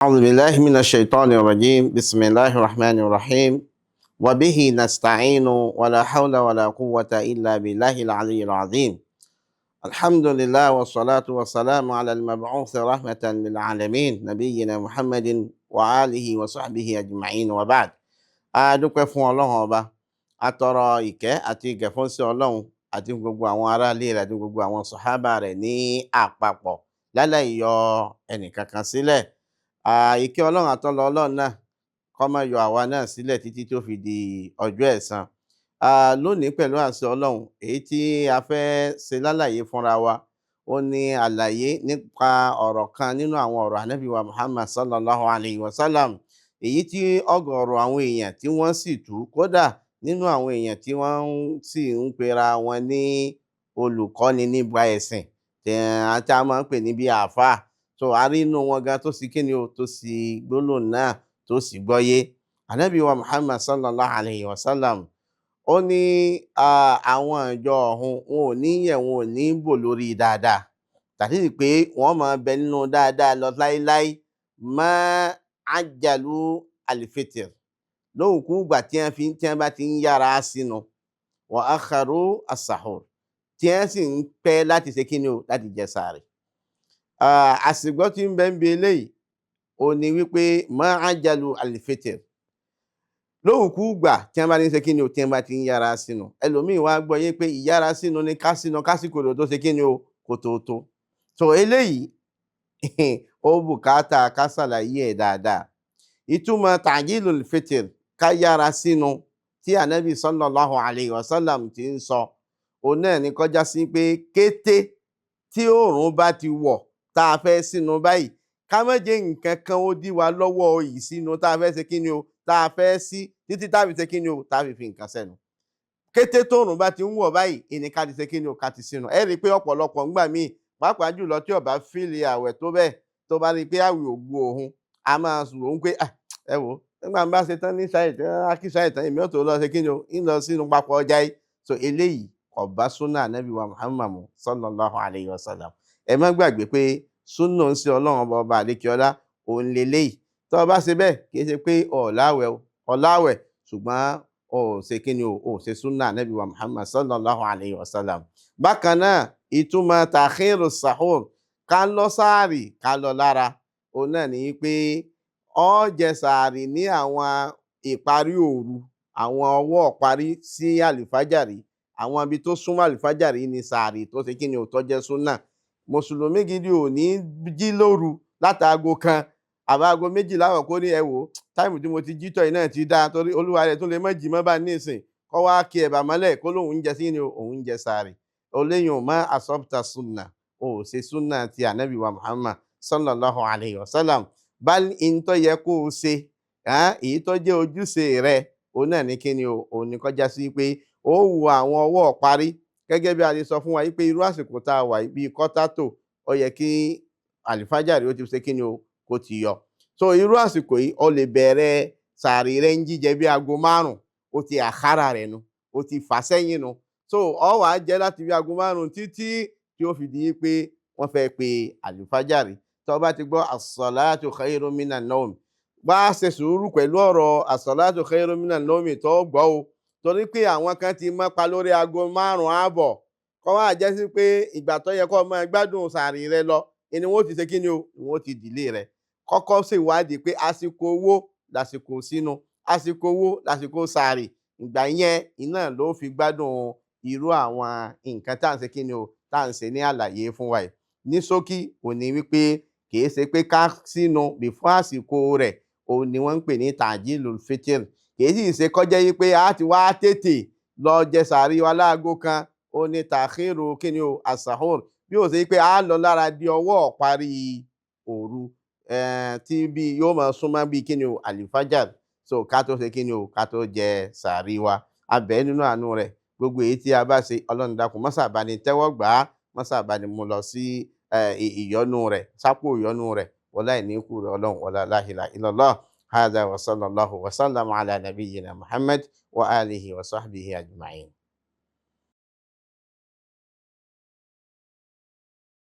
أعوذ بالله من الشيطان الرجيم بسم الله الرحمن الرحيم وبه نستعين ولا حول ولا قوة إلا بالله العلي العظيم الحمد لله والصلاة والسلام على المبعوث رحمة للعالمين نبينا محمد وآله وصحبه أجمعين وبعد adúpẹ́ fún ọlọ́run ọba atọrọ ìkẹ́ àti ìgẹ̀ fún sí ọlọ́run àti gbogbo àwọn aráalé rẹ̀ àti gbogbo àwọn sàhábà rẹ̀ ní àpapọ̀ láláì yọ ẹnìkankan sílẹ̀. Ìkẹ́ ọlọ́run àtọlọ ọlọ́run náà kó má yọ àwa náà sílẹ̀ títí tó fi di ọjọ́ ẹ̀san. Lónìí pẹ̀lú àṣẹ ọlọ́run èyí tí a fẹ́ ṣe lálàyé fúnra wa ó ní àlàyé nípa ọ̀rọ̀ kan nínú àwọn ọ̀rọ̀ ànábì wa Muhammad sallallahu alayhi wa sallam, èyí tí ọ̀gọ̀rọ̀ àwọn èèyàn tí wọ́n sì tú, kódà nínú àwọn èèyàn tí wọ́n sì ń pera wọn ní olùkọ́ni nípa ẹ̀sìn tí a máa ń pè ní bí àáfàá. So a rí inú wọn gan tó sì kíni o, tó sì gbólóhùn náà tó sì gbọ́yé. Ànábì wa Muhammad sallallahu alayhi wa sallam ó ní àwọn ìjọ ọ̀hún wọn ò ní yẹ̀ wọn ò ní bò lórí dáadáa, tàbí pé wọ́n máa bẹ nínú dáadáa lọ láíláí máa ajalu alifitir lóhùnkú ìgbà tí wọ́n bá ti ń yára sínú wa akharu asahur tí wọ́n sì ń pẹ́ láti ṣe kíni o, láti jẹ sààrì. Àsìgbọ́ tí ń bẹ ń bi eléyìí ó ní wípé máa ajalu alifitir lóhùnkú ìgbà tí wọ́n bá ti ń ṣe kíni o, tí wọ́n bá ti ń yára sínú. Ẹlòmíì wá gbọ́ yé pé ìyára sínú ni ká sínú kásìkò rẹ̀ tó ṣe kíni o, kò tó tó. So eléyìí ó bùkátà ká ṣàlàyé ẹ̀ dáadáa. Ìtumọ̀ ta'jilul fitr ká yára sínú tí ànábì sallallahu alayhi wa sallam ti ń sọ òun náà ní kọjá sí pé kété tí oòrùn bá ti wọ̀ tá a fẹ́ sínú báyìí ká má jẹ́ nǹkan kan ó dí wa lọ́wọ́ ìsínú tá a fẹ́ ṣe kíni o, tá a fẹ́ sí títí tá a fi ṣe kíni o, tá a fi nǹkan sẹ́nu. Kété tóòrùn bá ti ń wọ̀ báyìí ìní ká ti ṣe kíni o, ká ti sínú. Ẹ rí i pé ọ̀pọ̀lọpọ̀ ńgbà míì pàápàá jùlọ tí ó bá fìlì àwẹ̀ tó bẹ́ẹ̀ tó bá rí i pé àwẹ̀ ò gbu òun a máa rò ó pé ẹ wò nígbà bá ṣe tán ní akíṣà ìtàn èmi ò tó lọ ṣe kíni o, ń lọ sínú papọ̀ ọjà yìí. So eléyìí kò bá súnà ànábì wa Muhammad sallallahu alayhi wa sallam. Ẹ má gbàgbé pé súnà ń ṣe ọlọ́run ọba àlékiọlá òun lélẹ́yìí. Tó o bá ṣe bẹ́ẹ̀ kì í ṣe pé ọ̀làwẹ̀ ṣùgbọ́n ó ṣe kíni o, ó ṣe súnà ànábì wa Muhammad sallallahu alayhi wa sallam. Bákan náà ìtumọ̀ ta'khiru sahur ká lọ sáàrì ká lọ lára òun náà ní pé ó jẹ sàárì ní àwọn ìparí òru, àwọn ọwọ́ ìparí sí àlìfájàrí, àwọn ibi tó súnmọ́ àlìfájàrí ní sàárì tó ṣe kíni ò tó jẹ́ súnà. Mùsùlùmí gidi ò ní jí lóru látàgò kan àbáago méjìlá àwọn kó ní ẹ wò táìmù tí mo ti jí tọ́ iná ti dáa torí olúwa rẹ̀ tún lè má jí mọ́ bá ní ìsìn kọ́ wá kí ẹ̀bà mọ́lẹ̀ kó lóun ń jẹ sí ni òun ń jẹ sàárì. Oléyìn ò má asọ́pútà súnà ó ṣe súnà ti ànábì wa Muhammad sallallahu alayhi wa sallam. Bal in tó yẹ kó o ṣe èyí tó jẹ́ ojúṣe rẹ òun náà ní kíni o, òun ní kọjá sí pé ó wo àwọn ọwọ́ parí gẹ́gẹ́ bí a ti sọ fún wa pé irú àsìkò tá a wà bíi kọ́tátò ó yẹ kí àlìfájàrí ó ti ṣe kíni o, kó ti yọ. So irú àsìkò yìí ó lè bẹ̀rẹ̀ sàárì rẹ ń jíjẹ bí aago 5 ó ti àkàrà rẹ nu, ó ti fà sẹ́yìn nu. So ó wàá jẹ láti bí aago 5 títí tí ó fi di pé wọ́n fẹ́ pe àlìfájàrí. Tó bá ti gbọ́ as-salatu khayrun minan nawm wá ṣe sùúrù pẹ̀lú ọ̀rọ̀ as-salatu khayrun minan nawm tó gbọ́ o, torí pé àwọn kan ti mọ́pa lórí aago 5:30 kọ́ wá jẹ́ sí pé ìgbà tó yẹ kó máa gbádùn sàárì rẹ lọ ni wọ́n ti ṣe kíni o, wọ́n ti dìlé rẹ̀. Kọ́kọ́ ṣèwádìí pé àsìkò owó lásìkò sínú, àsìkò owó lásìkò sàárì, ìgbà yẹn iná ló fi gbádùn irú àwọn nǹkan tá à ń ṣe kíni o, tá à ń ṣe ní àlàyé fún wa yìí. Ní ṣókí òní wípé kìí ṣe pé ká sínú before àsìkò rẹ̀ òun ni wọ́n ń pè ní ta'jilul fitr. Kìí sì ṣe kọjá yìí pé a ti wá tètè lọ jẹ sàárì wa láago kan ó ní ta'khiru kíni o as-sahur, bí ó ṣe pé a lọ lára di ọwọ́ parí òru tí bí yóò máa súnmọ́ bí kíni o àlìfájàr. So ká tó ṣe kíni o, ká tó jẹ sàárì wa. A bẹ̀ nínú àánú rẹ̀ gbogbo èyí tí a bá ṣe Ọlọ́run dákun má ṣà bá ni tẹ́wọ́ gbà á, má ṣà bá ni mú lọ sí ìyọ́nú rẹ̀, sápò ìyọ́nú rẹ̀ wọlá ìníkù rẹ̀ Ọlọ́run wọlá la ilaha illallah. Hadha wa sallallahu wa sallam ala nabiyyina Muhammad wa alihi wa sahbihi ajma'in.